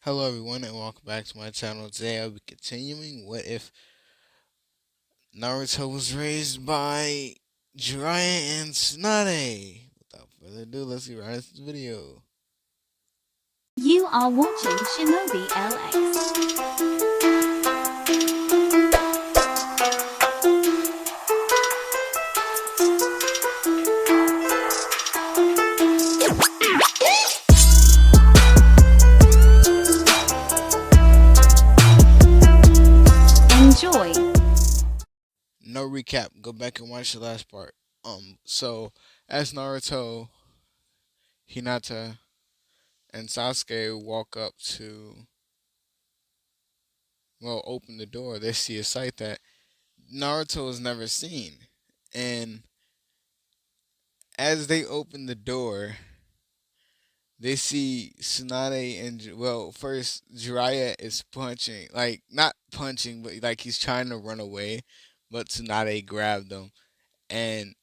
Hello, everyone, and welcome back to my channel. Today, I'll be continuing. What if Naruto was raised by Jiraiya and Tsunade? Without further ado, let's get right into the video. You are watching Shinobi LX. Enjoy. No recap. Go back and watch the last part. So as Naruto, Hinata, and Sasuke walk up to, open the door, they see a sight that Naruto has never seen, and as they open the door, they see Tsunade and first Jiraiya is punching, like not punching, but like he's trying to run away, but Tsunade grabbed him, and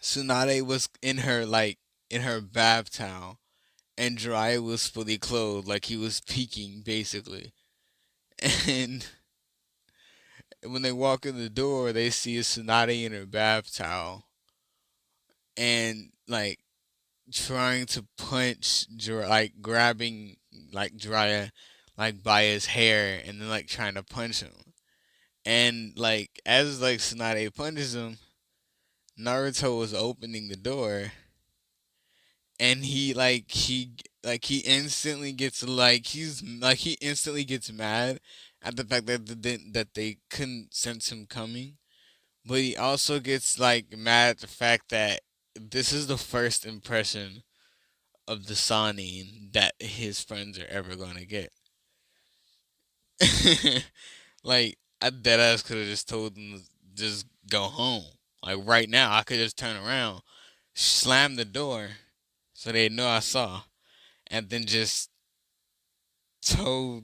Tsunade was in her bath towel, and Jiraiya was fully clothed, like he was peeking basically, and when they walk in the door, they see Tsunade in her bath towel, and like trying to punch like grabbing like Jiraiya like by his hair and then like trying to punch him. And like as like Tsunade punches him, Naruto was opening the door and he instantly gets he instantly gets mad at the fact that they couldn't sense him coming. But he also gets like mad at the fact that this is the first impression of the Sani that his friends are ever gonna get. Like I deadass could have just told them to just go home. Like right now, I could just turn around, slam the door, so they know I saw, and then just told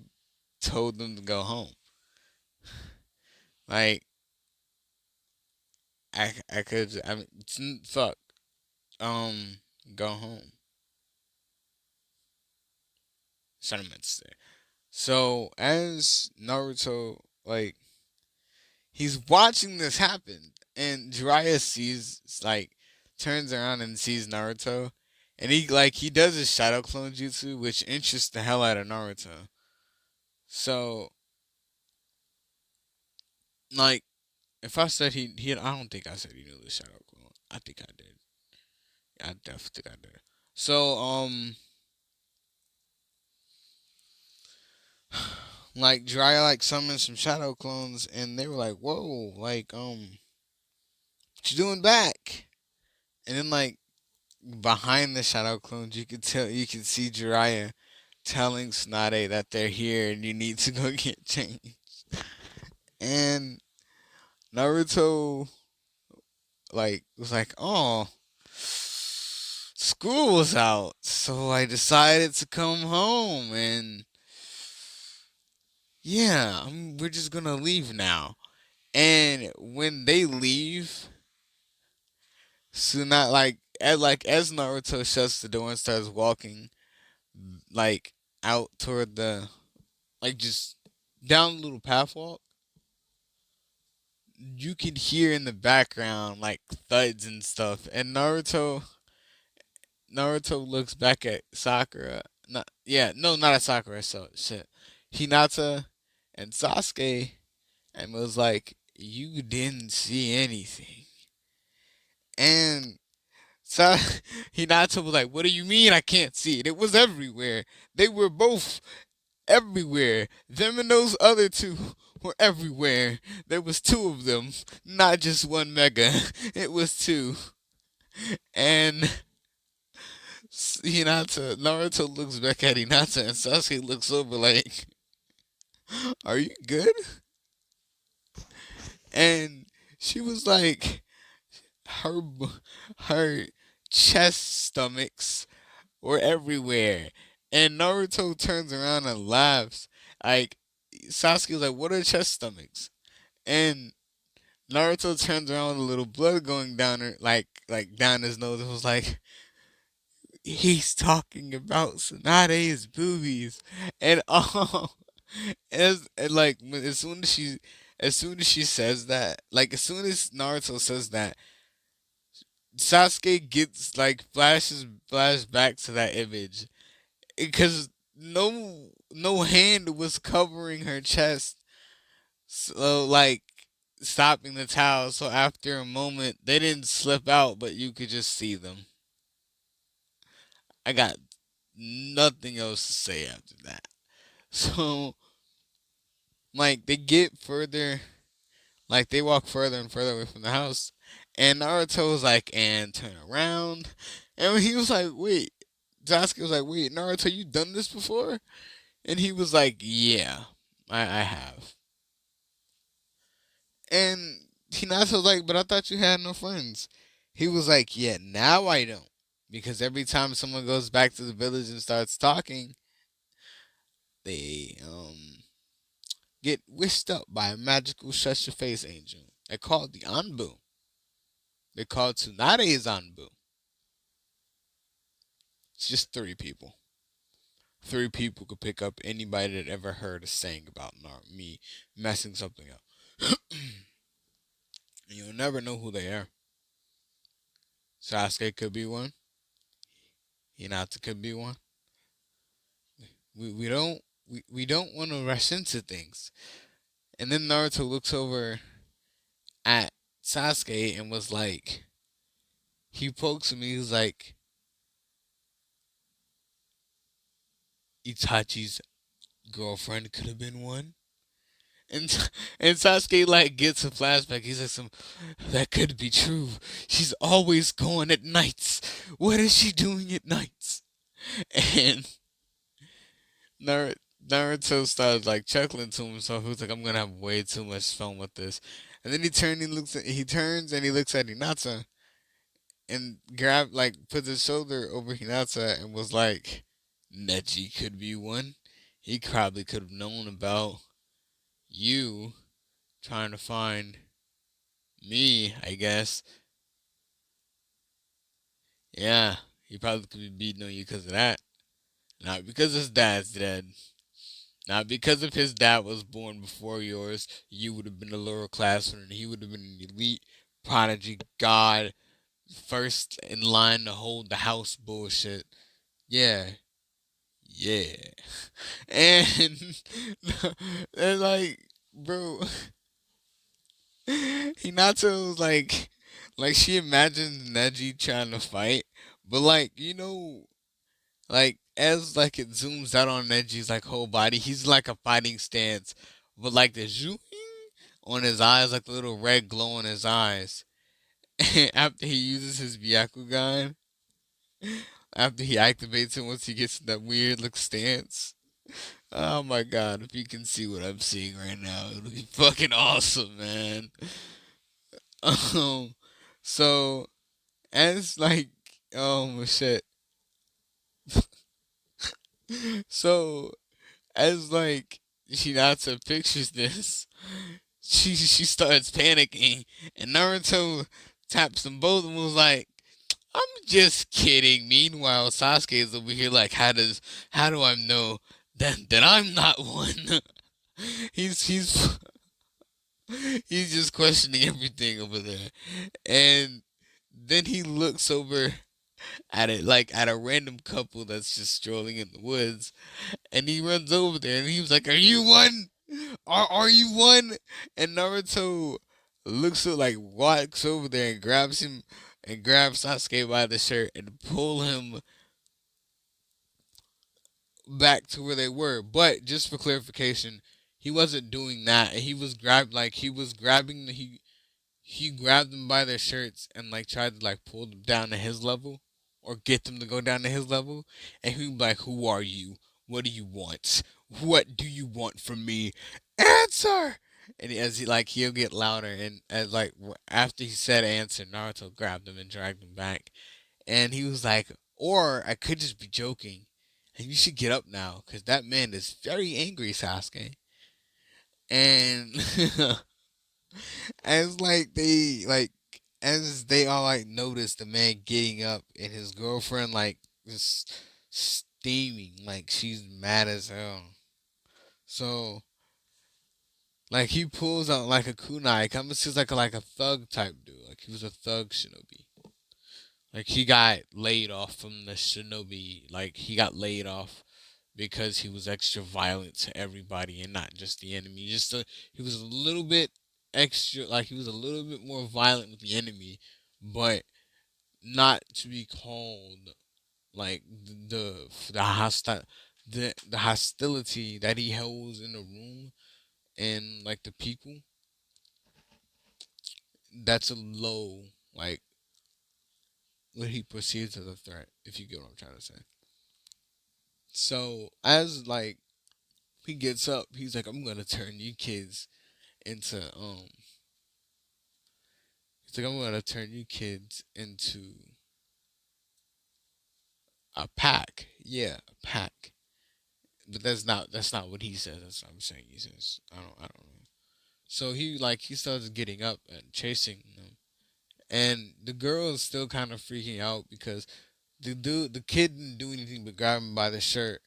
told them to go home. Like I could I mean fuck go home. Sentiments there. So as Naruto he's watching this happen, and Jiraiya sees turns around and sees Naruto, and he does his shadow clone jutsu, which interests the hell out of Naruto. So like if I said I don't think I said he knew the shadow clone. I think I did. I definitely think I did. So like Jiraiya summoned some shadow clones, and they were like, "Whoa, what you doing back?" And then behind the shadow clones, you can see Jiraiya telling Tsunade that they're here and you need to go get changed. And Naruto was like, "Oh, school was out, so I decided to come home, and yeah, we're just gonna leave now." And when they leave, Tsunade as Naruto shuts the door and starts walking like out toward the just down the little path walk, you can hear in the background like thuds and stuff. And Naruto looks back at Sakura. Not yeah, no, not at Sakura. So shit, Hinata and Sasuke, and was like, "You didn't see anything." And Sa- Hinata was like, "What do you mean I can't see it? It was everywhere. They were both everywhere. Them and those other two were everywhere. There was two of them, not just one mega. It was two." And Naruto looks back at Hinata, and Sasuke looks over like, "Are you good?" And she was like, her her chest stomachs were everywhere. And Naruto turns around and laughs. Like Sasuke's like, "What are chest stomachs?" And Naruto turns around with a little blood going down her down his nose and was like, he's talking about Tsunade's boobies, and and like as soon as she says that, like as soon as Naruto says that, Sasuke gets like flash back to that image because no hand was covering her chest, so like stopping the towel. So after a moment, they didn't slip out, but you could just see them. I got nothing else to say after that. So like they get further, like they walk further and further away from the house, and Naruto was like, "And turn around," and he was like, "Wait." Sasuke was like, "Wait, Naruto, you done this before?" And he was like, "Yeah, I have." And Hinata was like, "But I thought you had no friends." He was like, "Yeah, now I don't." Because every time someone goes back to the village and starts talking, they get whisked up by a magical shut your face angel. They're called the Anbu. They're called Tsunade's Anbu. It's just three people. Three people could pick up anybody that ever heard a saying about me messing something up. You'll never know who they are. Sasuke could be one. Hinata could be one. We don't want to rush into things. And then Naruto looks over at Sasuke and was like, he pokes him. He's like, Itachi's girlfriend could have been one. And and Sasuke like gets a flashback. He's like, "Some that could be true. She's always going at nights. What is she doing at nights?" And Nar- Naruto started like chuckling to himself. He was like, "I'm gonna have way too much fun with this." And then he turns and he looks at Hinata and puts his shoulder over Hinata and was like, "Neji could be one. He probably could have known about you trying to find me, I guess. Yeah, he probably could be beating on you because of that. Not because his dad's dead. Not because if his dad was born before yours, you would have been a lower classman and he would have been an elite prodigy god, first in line to hold the house bullshit. Yeah, yeah. And, and like, bro, Hinata was like she imagines Neji trying to fight, but like, like as like it zooms out on Neji's like whole body, he's like a fighting stance, but like the zoom on his eyes, like the little red glow in his eyes. After he uses his Byakugan, after he activates it, once he gets in that weird look stance. Oh my god, if you can see what I'm seeing right now, it'll be fucking awesome, man. Um, so as like, shit. So as like Hinata pictures this, she starts panicking, and Naruto taps them both and was like, "I'm just kidding." Meanwhile, Sasuke is over here like, how do I know that I'm not one? he's he's just questioning everything over there, and then he looks over at it like at a random couple that's just strolling in the woods, and he runs over there and he was like, "Are you one? Are you one?" And Naruto like walks over there and grabs him and grabs Sasuke by the shirt and pull him back to where they were. But just for clarification, he wasn't doing that. He was grabbing he grabbed them by their shirts and like tried to like pull them down to his level or get them to go down to his level. And he'd be like, "Who are you? What do you want? What do you want from me? Answer!" And as he like he'll get louder, and as like after he said answer, Naruto grabbed him and dragged him back. And he was like, "Or I could just be joking, and you should get up now, because that man is very angry, Sasuke." And as like they like as they all like notice the man getting up and his girlfriend like just steaming, like she's mad as hell. So like he pulls out like a kunai, kind of seems like a thug type dude, like he was a thug shinobi. Like he got laid off from the shinobi, like he got laid off because he was extra violent to everybody and not just the enemy. He was a little bit extra, like he was a little bit more violent with the enemy, but not to be called like the hostile the hostility that he holds in the room and like the people. That's a low like what he perceives as a threat. If you get what I'm trying to say. So as like he gets up, he's like, I'm gonna turn you kids into he's like, I'm gonna turn you kids into a pack. Yeah, a pack. But that's not what he says. That's what I'm saying. He says I don't know. So he starts getting up and chasing them, and the girl is still kind of freaking out because the kid didn't do anything but grab him by the shirt,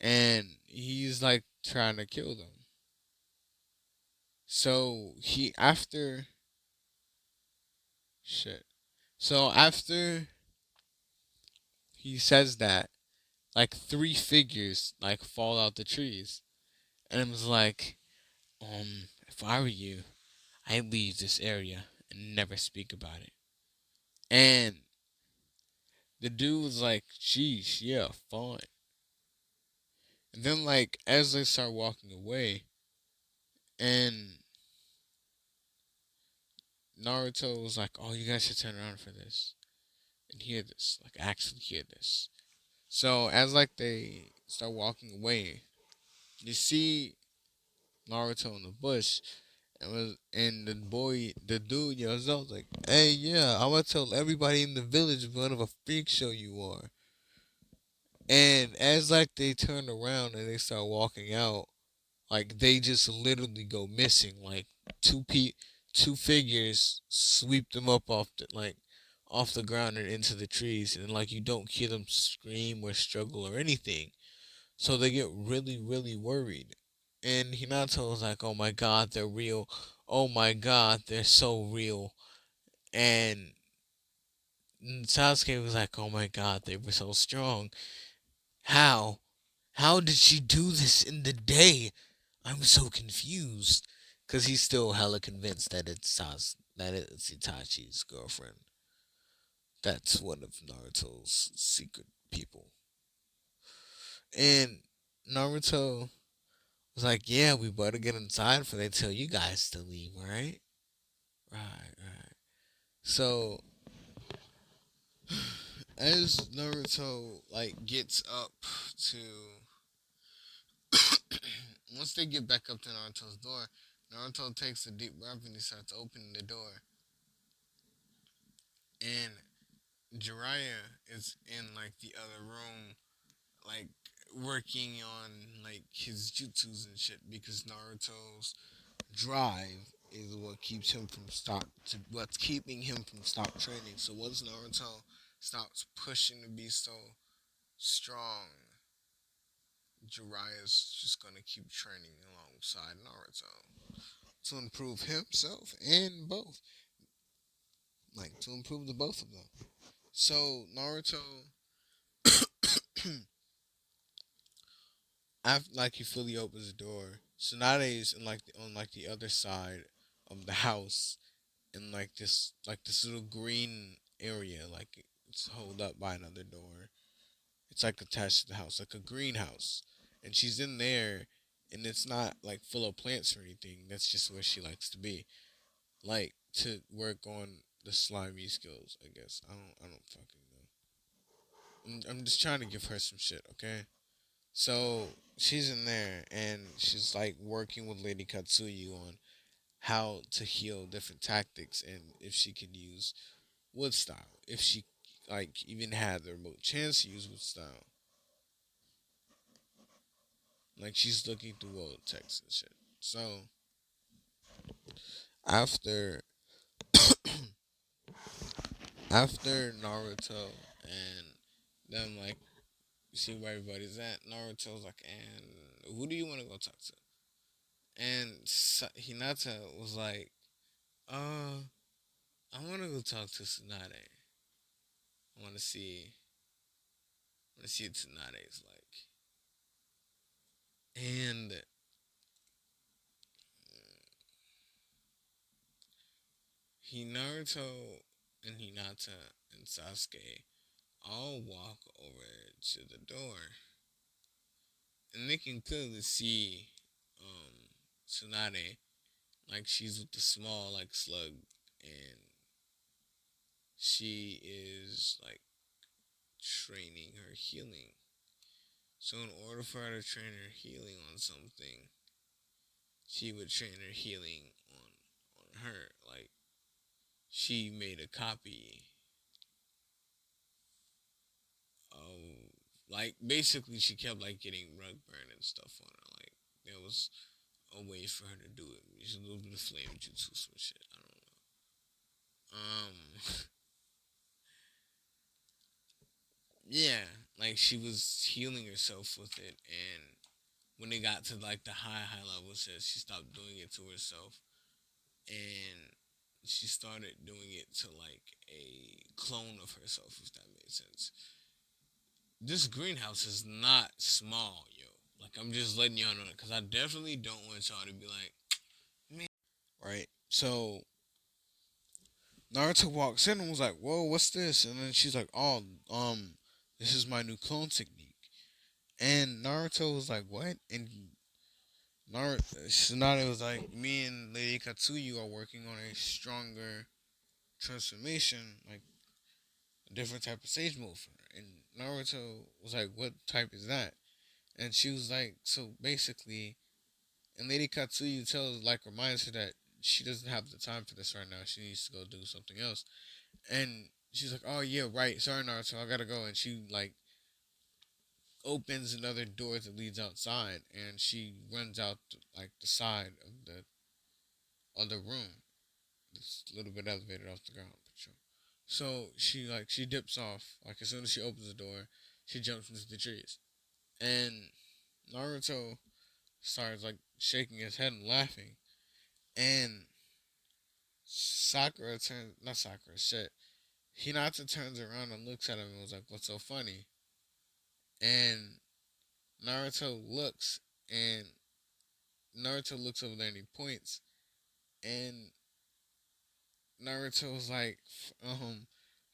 and he's like trying to kill them. So he after shit. So after he says that, like three figures like fall out the trees, and it was like, if I were you, I'd leave this area and never speak about it. And the dude was like, "Sheesh, yeah, fine." And then like as they start walking away, and Naruto was like, "Oh, you guys should turn around for this and hear this, like actually hear this." So as like they start walking away, you see Naruto in the bush, and the dude yells out like, "Hey, yeah, I'm gonna tell everybody in the village what of a freak show you are." And as like they turn around and they start walking out, like they just literally go missing. Like two figures sweep them up off the ground and into the trees, and like you don't hear them scream or struggle or anything. So they get really, really worried. And Hinata was like, "Oh my god, they're real. Oh my god, they're so real." And Sasuke was like, "Oh my god, they were so strong. How? How did she do this in the day? I'm so confused." Cause he's still hella convinced that that it's Itachi's girlfriend. That's one of Naruto's secret people. And Naruto was like, "Yeah, we better get inside before they tell you guys to leave, right?" Right, right. So as Naruto like gets up to once they get back up to Naruto's door, Naruto takes a deep breath and he starts opening the door. And Jiraiya is in like the other room, like working on like his jutsus and shit because Naruto's drive is what keeps him from what's keeping him from stop training. So once Naruto stops pushing to be so strong, Jiraiya's just gonna keep training alongside Naruto to improve himself and both, like to improve the both of them. So Naruto, after like he fully opens the door, Tsunade is in on like the other side of the house in like this little green area, like it's held up by another door. It's like attached to the house, like a greenhouse, and she's in there, and it's not like full of plants or anything. That's just where she likes to be, like to work on the slimy skills. I guess I don't fucking know. I'm just trying to give her some shit, okay? So she's in there and she's like working with Lady Katsuyu on how to heal different tactics and if she can use wood style. If she like even had the remote chance to use wood style. Like she's looking through old texts and shit. So after after Naruto and Then like see where everybody's at. Naruto's like, and who do you want to go talk to? And Hinata was like, uh, I want to go talk to Tsunade. I want to see, what Tsunade is like. And Naruto and Hinata and Sasuke all walk over to the door, and they can clearly see Tsunade, like she's with the small like slug, and she is like training her healing. So in order for her to train her healing on something, she would train her healing on her. Like she made a copy of, like, basically she kept like getting rug burn and stuff on her. Like there was a way for her to do it. She's a little bit of flame jutsu, some shit. I don't know. Yeah, like she was healing herself with it, and when it got to like the high levels, says she stopped doing it to herself, and she started doing it to like a clone of herself, if that makes sense. This greenhouse is not small, yo. Like I'm just letting y'all know that because I definitely don't want y'all to be like, man. Right. So Naruto walks in and was like, "Whoa, what's this?" And then she's like, "Oh, this is my new clone technique." And Naruto was like, "What?" And Naruto Tsunade was like, "Me and Lady Katsuyu are working on a stronger transformation, like a different type of sage move for her." And Naruto was like, "What type is that?" And she was like, "So basically," and Lady Katsuyu tells, like, reminds her that she doesn't have the time for this right now. She needs to go do something else. And she's like, "Oh yeah, right. Sorry, Naruto, I gotta go." And she like opens another door that leads outside, and she runs out like the side of the other room. This little bit elevated off the ground. So she dips off. Like as soon as she opens the door, she jumps into the trees, and Naruto starts like shaking his head and laughing, and Sakura turns not Sakura shit. Hinata turns around and looks at him and was like, "What's so funny?" And Naruto looks, and Naruto looks over there and he points, and Naruto's like,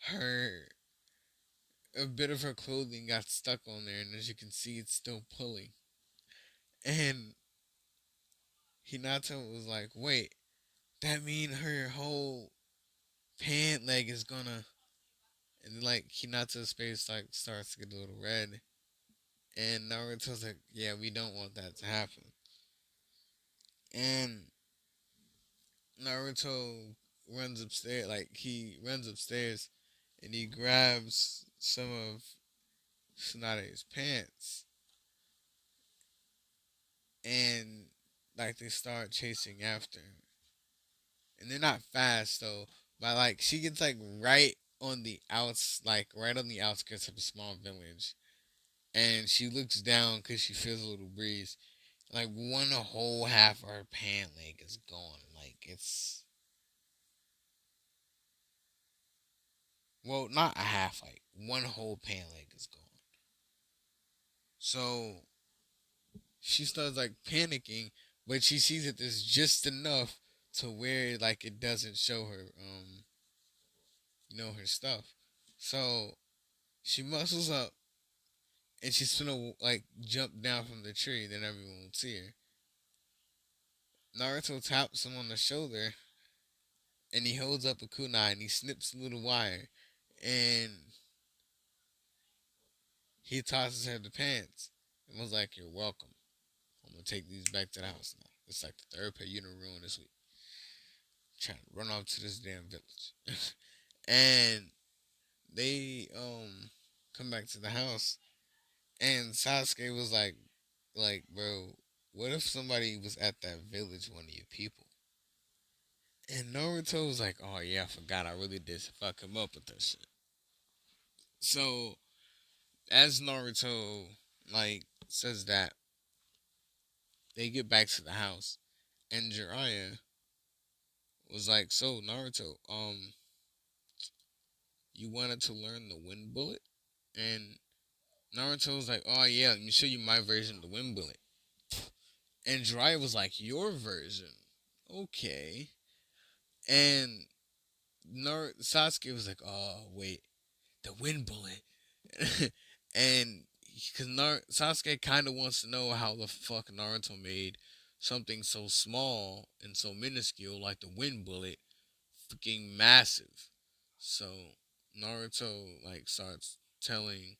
her a bit of her clothing got stuck on there, and as you can see, it's still pulling. And Hinata was like, "Wait, that mean her whole pant leg is gonna?" And like Hinata's face like starts to get a little red, and Naruto's like, "Yeah, we don't want that to happen." And Naruto runs upstairs, like he runs upstairs, and he grabs some of Tsunade's pants, and like they start chasing after him. And they're not fast though, but like she gets like right on the outskirts of a small village, and she looks down because she feels a little breeze. Like one whole half of her pant leg is gone. Like it's well, not a half. Like one whole pant leg is gone. So she starts like panicking, but she sees that there's just enough to where like it doesn't show her her stuff. So she muscles up and she's gonna like jump down from the tree, then everyone will see her. Naruto taps him on the shoulder and he holds up a kunai and he snips a little wire and he tosses her the pants and was like, "You're welcome. I'm gonna take these back to the house now." It's like the third pay unit ruin this week. Trying to run off to this damn village. And they come back to the house and Sasuke was like, "Bro, what if somebody was at that village, one of your people?" And Naruto was like, "Oh yeah, I forgot. I really did fuck him up with that shit." So as Naruto says that, they get back to the house, and Jiraiya was like, "So Naruto, you wanted to learn the wind bullet?" And Naruto was like, "Oh yeah, let me show you my version of the wind bullet." And Jiraiya was like, "Your version, okay." And Sasuke was like, "Oh wait, the wind bullet," and because Sasuke kind of wants to know how the fuck Naruto made something so small and so minuscule like the wind bullet freaking massive. So Naruto starts telling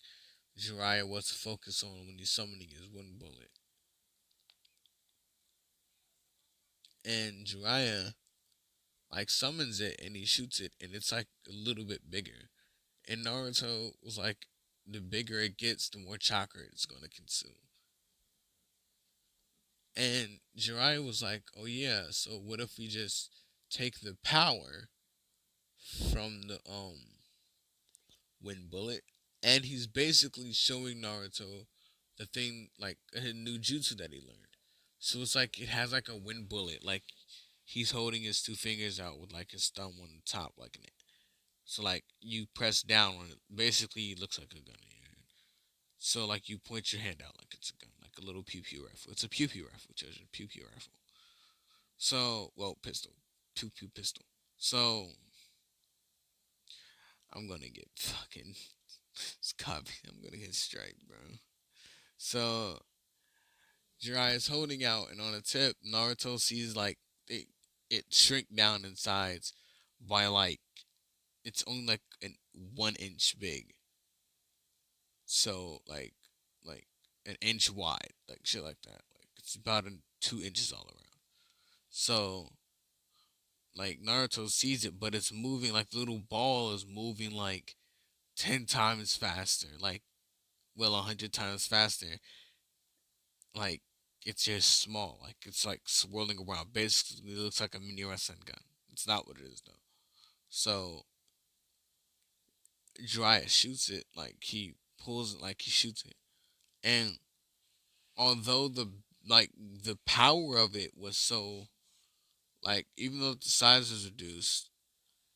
Jiraiya what to focus on when he's summoning his wind bullet, and Jiraiya summons it and he shoots it, and it's like a little bit bigger. And Naruto was like, the bigger it gets, the more chakra it's gonna consume. And Jiraiya was like, "Oh yeah, so what if we just take the power from the wind bullet?" And he's basically showing Naruto the thing, like a new jutsu that he learned. So it's like it has like a wind bullet, like he's holding his two fingers out with like his thumb on the top, like in it. So you press down on it, basically it looks like a gun in your hand. So you point your hand out like it's a gun, like a little pew pew rifle. It's a pew pew rifle, children, pew pew rifle. So, well, pistol, pew pew pistol. So I'm gonna get fucking copy. I'm gonna get striked, bro. So Jiraiya's holding out, and on the tip, Naruto sees it shrink down in size by it's only like 1 inch big. So like an inch wide, like shit like that. Like it's about 2 inches all around. So Naruto sees it, but it's moving like the little ball is moving like 10 times faster, like well 100 times faster. Like it's just small, like it's like swirling around. Basically, it looks like a mini wrestling gun. It's not what it is though. So Jiraiya shoots it, like he pulls it, like he shoots it, and although the power of it was so even though the size was reduced,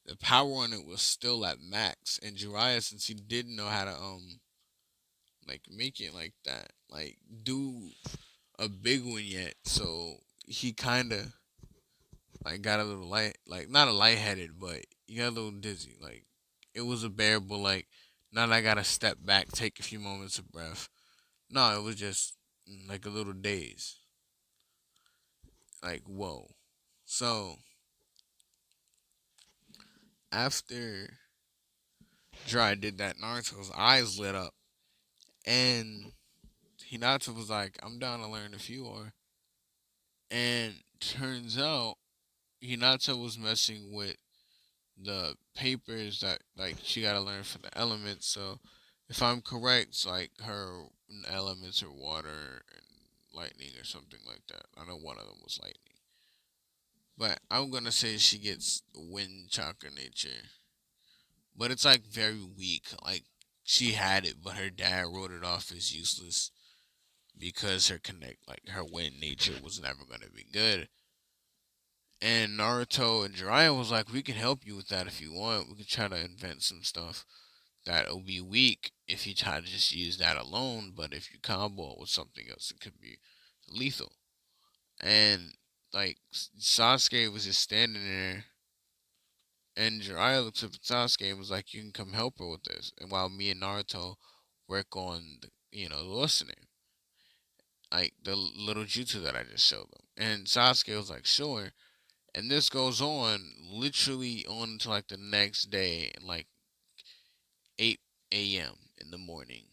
the power on it was still at max. And Jiraiya, since he didn't know how to make it like that, do a big one yet, so he kind of got a little light, not a lightheaded, but he got a little dizzy. Like it was a bearable, not I gotta step back, take a few moments of breath. No, it was just like a little daze. Like whoa. So after Dry did that, Naruto's eyes lit up, and Hinata was like, "I'm down to learn a few more." And turns out Hinata was messing with the papers that she got to learn for the elements. So if I'm correct, it's like her elements are water and lightning or something like that. I know one of them was lightning, but I'm gonna say she gets wind chakra nature, but it's very weak. Like she had it, but her dad wrote it off as useless because her wind nature was never gonna be good. And Naruto and Jiraiya was like, "We can help you with that if you want. We can try to invent some stuff that'll be weak if you try to just use that alone. But if you combo it with something else, it could be lethal." And Sasuke was just standing there, and Jiraiya looked up at Sasuke and was like, "You can come help her with this." And while me and Naruto work on, listening, the little jutsu that I just showed them. And Sasuke was like, "Sure." And this goes on literally on to the next day, like 8 a.m. in the morning.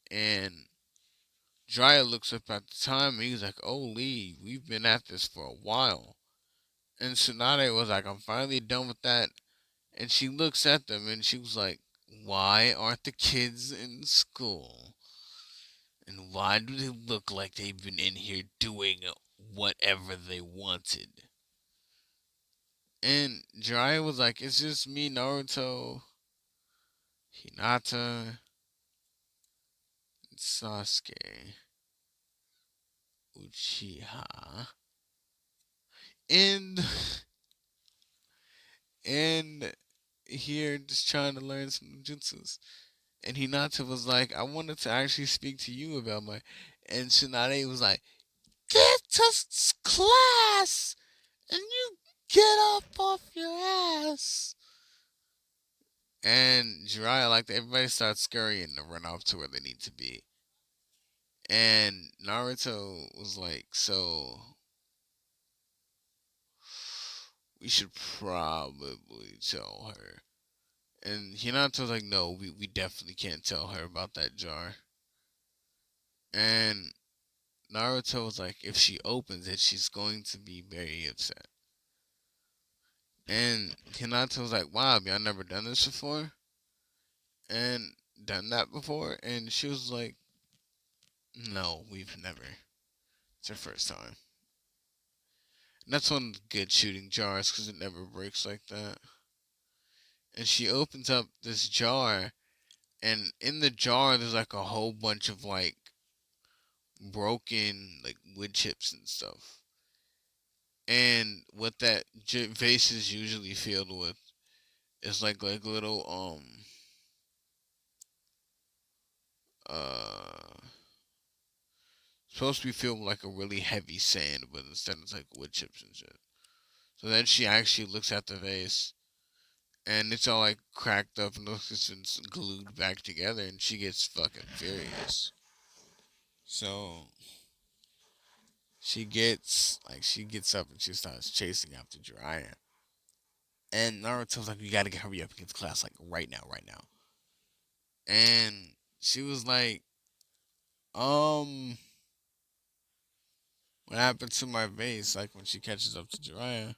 And Jiraiya looks up at the time and he's like, "Oh, Lee, we've been at this for a while." And Tsunade was like, "I'm finally done with that." And she looks at them and she was like, "Why aren't the kids in school? And why do they look like they've been in here doing whatever they wanted?" And Jiraiya was like, "It's just me, Naruto, Hinata, Sasuke Uchiha and and here just trying to learn some jutsus. And Hinata was like, I wanted to actually speak to you about my. And Tsunade was like, get to class and you get up off your ass. And Jiraiya, like, everybody starts scurrying to run off to where they need to be. And Naruto was like, so we should probably tell her. And Hinata's like, no, we definitely can't tell her about that jar. And Naruto was like, if she opens it, she's going to be very upset. And Hinata was like, wow, have y'all never done this before? And done that before? And she was like, no, we've never. It's her first time. And that's one of the good shooting jars because it never breaks like that. And she opens up this jar, and in the jar, there's like a whole bunch of like broken like wood chips and stuff. And what that vase is usually filled with is like little uh supposed to be filled with like a really heavy sand, but instead it's like wood chips and shit. So then she actually looks at the vase, and it's all like cracked up and looks like it's glued back together, and she gets fucking furious. So she gets up and she starts chasing after Jiraiya. And Naruto's like, "You gotta hurry up against class, like right now, right now." And she was like, "Um, what happened to my vase?" Like when she catches up to Jiraiya,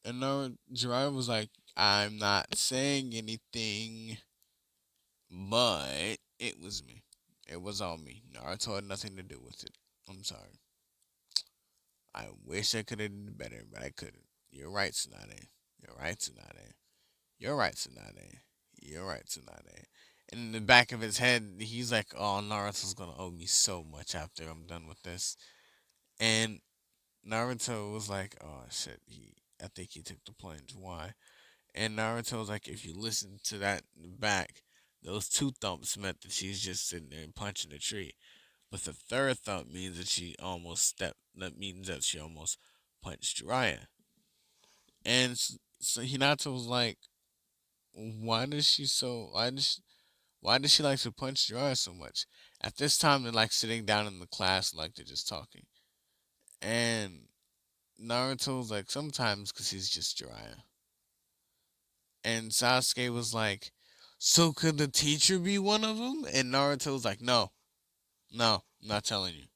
and Jiraiya was like, "I'm not saying anything, but it was me. It was all me. Naruto had nothing to do with it. I'm sorry. I wish I could have done better, but I couldn't. You're right, Tsunade. You're right, Tsunade. You're right, Tsunade. You're right, Tsunade." And in the back of his head, he's like, "Oh, Naruto's gonna owe me so much after I'm done with this." And Naruto was like, "Oh shit, I think he took the plunge. Why?" And Naruto was like, "If you listen to that in the back, those two thumps meant that she's just sitting there and punching a tree. But the third thump means that she almost stepped. That means that she almost punched Jiraiya." And so Hinata was like, "Why does she so? Why does she like to punch Jiraiya so much?" At this time, they're like sitting down in the class, like they're just talking. And Naruto was like, "Sometimes, because he's just Jiraiya." And Sasuke was like, "So could the teacher be one of them?" And Naruto was like, "No, no, I'm not telling you."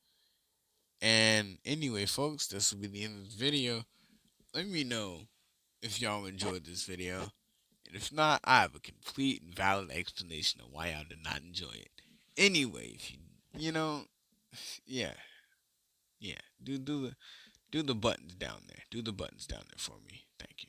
And anyway, folks, this will be the end of the video. Let me know if y'all enjoyed this video. And if not, I have a complete and valid explanation of why y'all did not enjoy it. Anyway, if you know, yeah, yeah, do the buttons down there. Do the buttons down there for me. Thank you.